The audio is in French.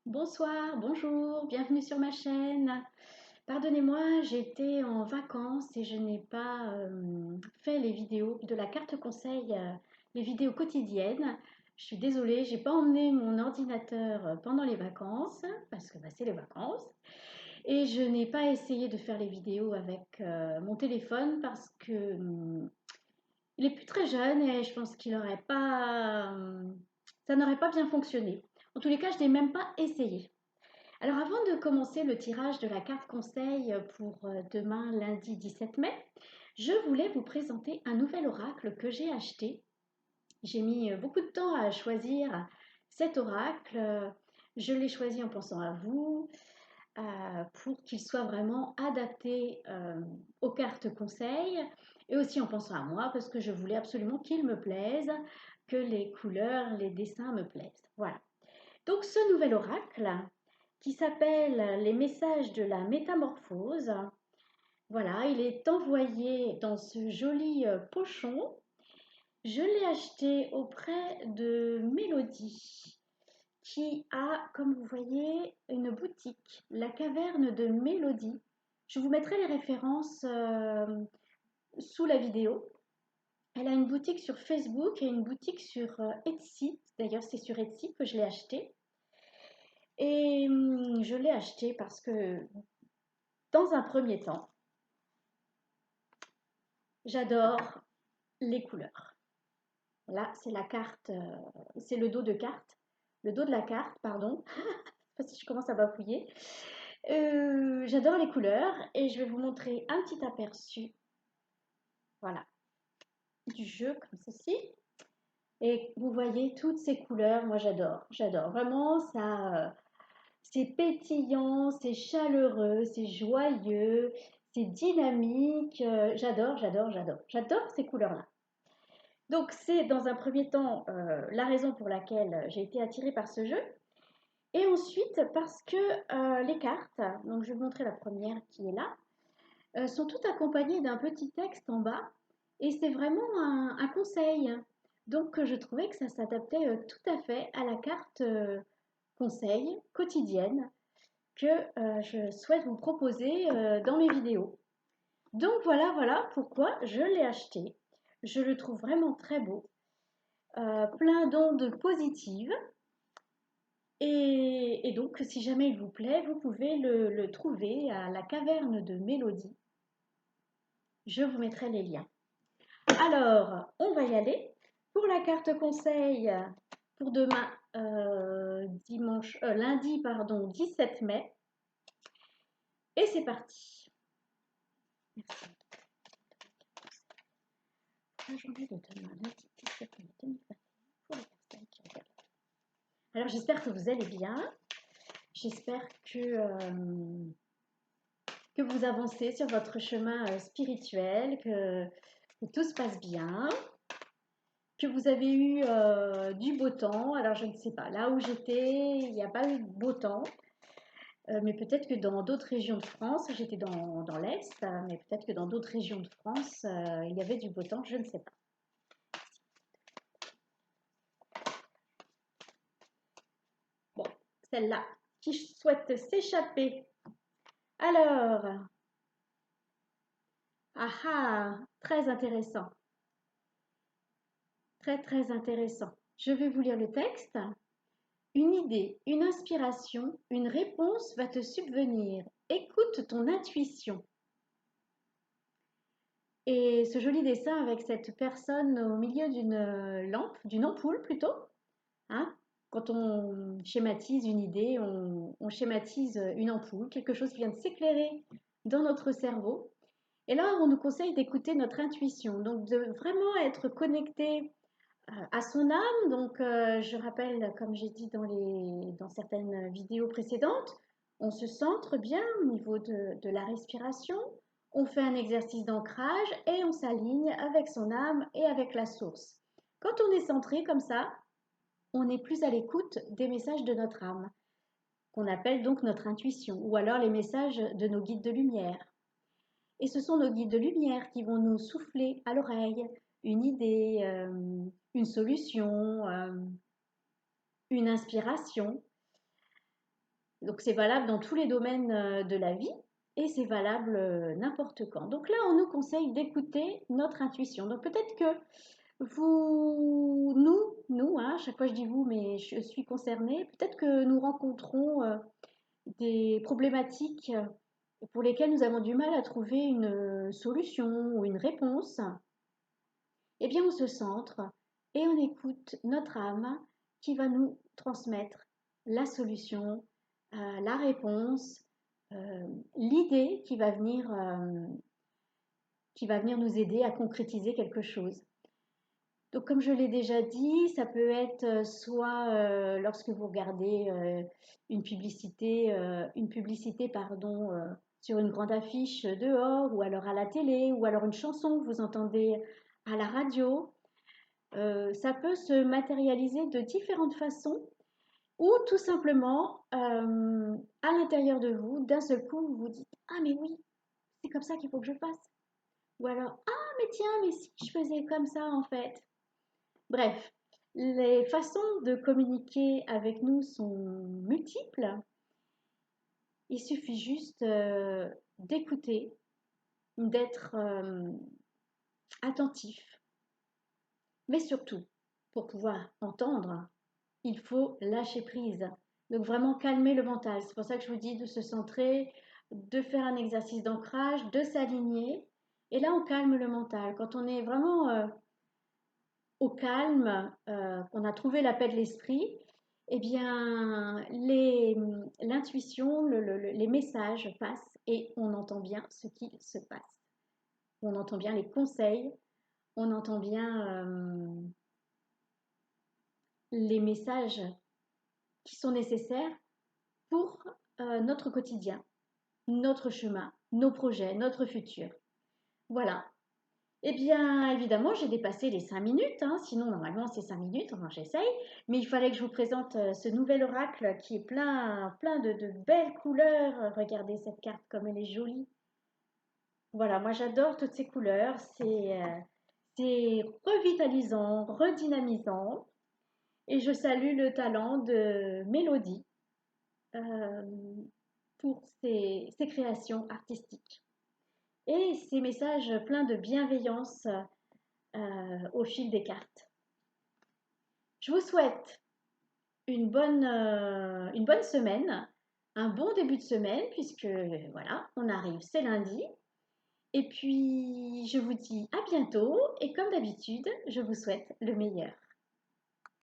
Bonsoir, bonjour, bienvenue sur ma chaîne. Pardonnez-moi, j'étais en vacances et je n'ai pas fait les vidéos de la carte conseil, les vidéos quotidiennes. Je suis désolée, j'ai pas emmené mon ordinateur pendant les vacances parce que c'est les vacances et je n'ai pas essayé de faire les vidéos avec mon téléphone parce que il est plus très jeune et je pense qu'il aurait pas, ça n'aurait pas bien fonctionné. En tous les cas, je n'ai même pas essayé. Alors avant de commencer le tirage de la carte conseil pour demain lundi 17 mai, je voulais vous présenter un nouvel oracle que j'ai acheté. J'ai mis beaucoup de temps à choisir cet oracle. Je l'ai choisi en pensant à vous pour qu'il soit vraiment adapté aux cartes conseil et aussi en pensant à moi parce que je voulais absolument qu'il me plaise, que les couleurs, les dessins me plaisent. Voilà. Donc ce nouvel oracle qui s'appelle Les messages de la métamorphose. Voilà, il est envoyé dans ce joli pochon. Je l'ai acheté auprès de Mélodie, qui a, comme vous voyez, une boutique, la caverne de Mélodie. Je vous mettrai les références sous la vidéo. Elle a une boutique sur Facebook et une boutique sur Etsy. D'ailleurs, c'est sur Etsy que je l'ai acheté. Et je l'ai acheté parce que, dans un premier temps, j'adore les couleurs. Là, c'est la carte, c'est le dos de carte. Le dos de la carte, pardon, parce que je commence à bafouiller. J'adore les couleurs et je vais vous montrer un petit aperçu, voilà, du jeu comme ceci. Et vous voyez toutes ces couleurs, moi j'adore. Vraiment, ça, c'est pétillant, c'est chaleureux, c'est joyeux, c'est dynamique. J'adore ces couleurs-là. Donc c'est dans un premier temps la raison pour laquelle j'ai été attirée par ce jeu. Et ensuite parce que les cartes, donc je vais vous montrer la première qui est là, sont toutes accompagnées d'un petit texte en bas. Et c'est vraiment un conseil. Donc je trouvais que ça s'adaptait tout à fait à la carte conseil quotidienne que je souhaite vous proposer dans mes vidéos. Donc voilà pourquoi je l'ai acheté. Je le trouve vraiment très beau, plein d'ondes positives. Et donc, si jamais il vous plaît, vous pouvez le trouver à la caverne de Mélodie. Je vous mettrai les liens. Alors, on va y aller. Pour la carte conseil pour demain, lundi, pardon, 17 mai. Et c'est parti. Merci. La journée de demain, lundi 17 mai 2021, pour les personnes qui regardent. Alors, j'espère que vous allez bien. J'espère que vous avancez sur votre chemin spirituel, que tout se passe bien, que vous avez eu du beau temps. Alors, je ne sais pas, là où j'étais, il n'y a pas eu de beau temps. Mais peut-être que dans d'autres régions de France, j'étais dans l'Est, mais peut-être que dans d'autres régions de France, il y avait du beau temps, je ne sais pas. Bon, celle-là, qui souhaite s'échapper. Alors, très intéressant. Très intéressant. Je vais vous lire le texte. Une idée, une inspiration, une réponse va te subvenir. Écoute ton intuition. Et ce joli dessin avec cette personne au milieu d'une lampe, d'une ampoule plutôt. Hein. Quand on schématise une idée, on schématise une ampoule, quelque chose qui vient de s'éclairer dans notre cerveau. Et là, on nous conseille d'écouter notre intuition, donc de vraiment être connecté à son âme. Donc, je rappelle, comme j'ai dit dans certaines vidéos précédentes, on se centre bien au niveau de la respiration, on fait un exercice d'ancrage et on s'aligne avec son âme et avec la source. Quand on est centré comme ça, on est plus à l'écoute des messages de notre âme, qu'on appelle donc notre intuition, ou alors les messages de nos guides de lumière. Et ce sont nos guides de lumière qui vont nous souffler à l'oreille une idée, une solution, une inspiration. Donc c'est valable dans tous les domaines de la vie et c'est valable n'importe quand. Donc là, on nous conseille d'écouter notre intuition. Donc peut-être que nous, hein, à chaque fois je dis vous, mais je suis concernée, peut-être que nous rencontrons des problématiques pour lesquelles nous avons du mal à trouver une solution ou une réponse. Eh bien, on se centre et on écoute notre âme qui va nous transmettre la solution, la réponse, l'idée qui va venir nous aider à concrétiser quelque chose. Donc, comme je l'ai déjà dit, ça peut être soit lorsque vous regardez une publicité, pardon, sur une grande affiche dehors, ou alors à la télé, ou alors une chanson que vous entendez à la radio. Ça peut se matérialiser de différentes façons, ou tout simplement à l'intérieur de vous, d'un seul coup, vous vous dites: ah, mais oui, c'est comme ça qu'il faut que je fasse. Ou alors: ah, mais tiens, mais si je faisais comme ça en fait. Bref, les façons de communiquer avec nous sont multiples. Il suffit juste d'écouter, d'être attentif. Mais surtout, pour pouvoir entendre, il faut lâcher prise. Donc vraiment calmer le mental. C'est pour ça que je vous dis de se centrer, de faire un exercice d'ancrage, de s'aligner. Et là, on calme le mental. Quand on est vraiment au calme, qu'on a trouvé la paix de l'esprit, eh bien, l'intuition, les messages passent et on entend bien ce qui se passe. On entend bien les conseils, on entend bien les messages qui sont nécessaires pour notre quotidien, notre chemin, nos projets, notre futur. Voilà. Eh bien, évidemment, j'ai dépassé les 5 minutes, hein, sinon normalement c'est 5 minutes, enfin j'essaye, mais il fallait que je vous présente ce nouvel oracle qui est plein de belles couleurs. Regardez cette carte comme elle est jolie. Voilà, moi j'adore toutes ces couleurs, c'est revitalisant, redynamisant, et je salue le talent de Mélodie euh, pour ses créations artistiques et ces messages pleins de bienveillance au fil des cartes. Je vous souhaite une bonne semaine, un bon début de semaine, puisque voilà, on arrive, c'est lundi. Et puis, je vous dis à bientôt et comme d'habitude, je vous souhaite le meilleur.